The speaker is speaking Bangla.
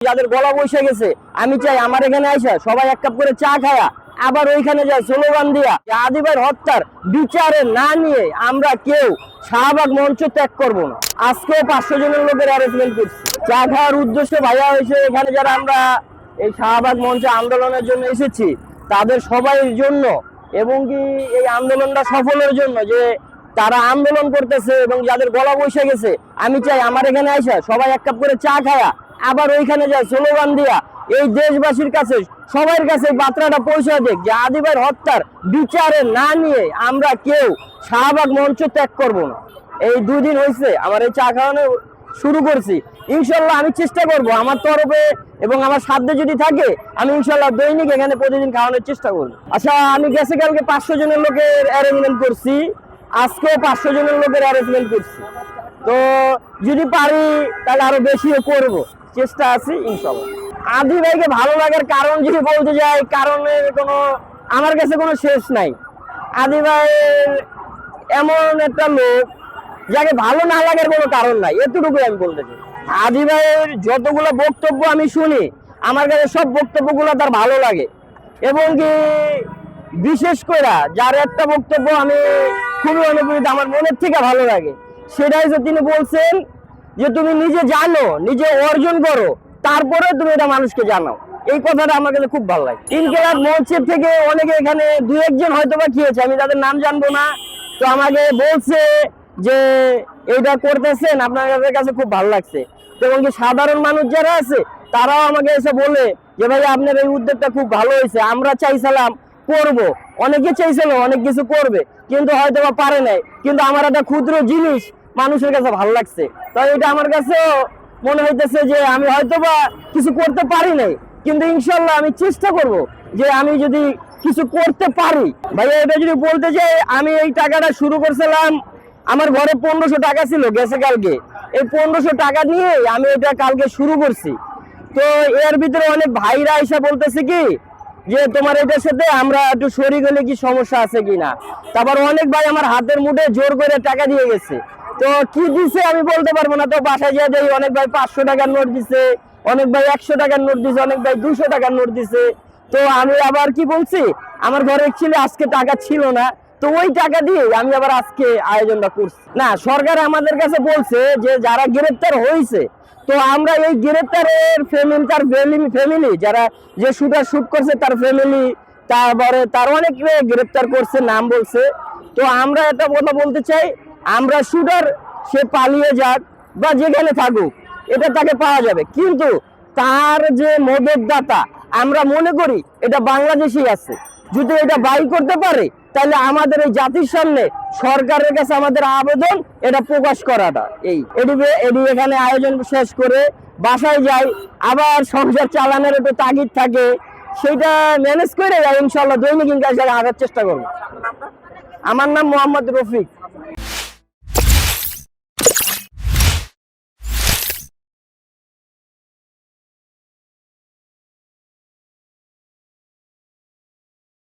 যাদের গলা বসে গেছে আমি চাই আমার এখানে আইসা সবাই এক কাপ করে চা খায়া আবার ওইখানে যায় স্লোগান দিয়া আদি ভাইয়ের হত্যার বিচারে না নিয়ে আমরা কেউ শাহবাগ মঞ্চ ত্যাগ করবো না। আজকে 500 জনের লোকের অ্যারেঞ্জমেন্ট করছি চা খাওয়ার উদ্দেশ্যে ভাইয়া হয়েছে। এখানে যারা আমরা এই শাহবাগ মঞ্চে আন্দোলনের জন্য এসেছি তাদের সবাইয়ের জন্য এবং কি এই আন্দোলনটা সফলের জন্য যে তারা আন্দোলন করতেছে এবং যাদের গলা বসে গেছে আমি চাই আমার এখানে আইসা সবাই এক কাপ করে চা খায়া আবার ওইখানে যায় স্লোগান দিয়া এই দেশবাসীর কাছে সবার কাছে বার্তাটা পৌঁছে দেখ যে আদি ভাইয়ের হত্যার বিচারে না নিয়ে আমরা কেউ শাহবাগ মঞ্চ ত্যাগ করবো না। এই 2 দিন হয়েছে আমার এই চা খাওয়ানো শুরু করছি। ইনশাল্লাহ আমি চেষ্টা করব আমার তরফে এবং আমার সাধ্যে যদি থাকে আমি ইনশাল্লাহ দৈনিক এখানে প্রতিদিন খাওয়ানোর চেষ্টা করব। আচ্ছা, আমি গেছে কালকে 500 জনের লোকের অ্যারেঞ্জমেন্ট করছি, আজকেও 500 জনের লোকের অ্যারেঞ্জমেন্ট করছি। তো যদি পারি তাহলে আরো বেশিও করব, চেষ্টা আছে ইনশাল্লাহ। আদি ভাইকে ভালো লাগার কারণ যদি বলতে যাই, কারণের কোনো আমার কাছে কোনো শেষ নাই। আদি ভাই এমন একটা লোক যাকে ভালো না লাগার কোনো কারণ নাই, এতটুকুই আমি বলতে চাই। আদি ভাইয়ের যতগুলো বক্তব্য আমি শুনি আমার কাছে সব বক্তব্যগুলো তার ভালো লাগে এবং কি বিশেষ করে যার একটা বক্তব্য আমি খুবই অনুপ্রাণিত, আমার মনের থেকে ভালো লাগে। সেটাই যে তিনি বলছেন যে তুমি নিজে জানো, নিজে অর্জন করো, তারপরে তুমি এটা মানুষকে জানাও। এই কথাটা আমার কাছে খুব ভালো লাগে। ইনকিলাব মঞ্চের থেকে অনেকে এখানে 2-1 জন হয়তো বা খেয়েছে, আমি তাদের নাম জানবো না। তো আমাকে বলছে যে এইটা করতেছেন আপনাদের কাছে খুব ভালো লাগছে। এবং কি সাধারণ মানুষ যারা আছে তারাও আমাকে এসে বলে যে ভাই আপনার এই উদ্যোগটা খুব ভালো হয়েছে, আমরা চাইছিলাম করব, অনেকে চাইছিল অনেক কিছু করবে কিন্তু হয়তো বা পারে নাই, কিন্তু আমার একটা ক্ষুদ্র জিনিস মানুষের কাছে ভালো লাগছে। তো এটা আমার কাছেও মনে হইতেছে যে আমি হয়তো বা কিছু করতে পারি নাই, কিন্তু ইনশাল্লাহ আমি চেষ্টা করব যে আমি যদি কিছু করতে পারি। ভাইয়া এটা যদি বলতে চাই, আমি এই টাকাটা শুরু করছিলাম, আমার ঘরে 1500 টাকা ছিল গেছে কালকে, এই 1500 টাকা নিয়ে আমি এটা কালকে শুরু করছি। তো এর ভিতরে অনেক ভাইরা এসে বলতেছে কি যে তোমার এটার সাথে আমরা একটু শরীর হলে কি সমস্যা আছে কিনা। তারপর অনেক ভাই আমার হাতের মুঠে জোর করে টাকা দিয়ে গেছে। তো কি দিছে আমি বলতে পারবো না, তো বাসায় যেয়ে দেখি অনেক ভাই 500 টাকার নোট দিছে, অনেক ভাই 100 টাকার নোট দিছে, অনেক ভাই 200 টাকার নোট দিছে। তো আমি আবার কি বলছি, আমার ঘরে ছিল আজকে টাকা ছিল না, তো ওই টাকা দিয়ে আমি আবার আজকে আয়োজনটা করছি। না, সরকার আমাদের কাছে বলছে যে যারা গ্রেপ্তার হয়েছে, তো আমরা এই গ্রেপ্তারের ফ্যামিলি যারা যে শুট করছে তার ফ্যামিলি, তারপরে তার অনেক গ্রেপ্তার করছে, নাম বলছে। তো আমরা একটা কথা বলতে চাই, আমরা শুটার সে পালিয়ে যাক বা যেখানে থাকুক এটা তাকে পাওয়া যাবে, কিন্তু তার যে মদতদাতা আমরা মনে করি এটা বাংলাদেশেই আছে। যদি এটা বাই করতে পারে তাহলে আমাদের এই জাতির সামনে সরকারের কাছে আমাদের আবেদন এটা প্রকাশ করাটা। এটি এখানে আয়োজন শেষ করে বাসায় যাই, আবার সংসার চালানোর একটু তাগিদ থাকে, সেটা ম্যানেজ করে ইনশাল্লাহ দৈনিক ইনকাম আসার চেষ্টা করবো। আমার নাম মোহাম্মদ রফিক।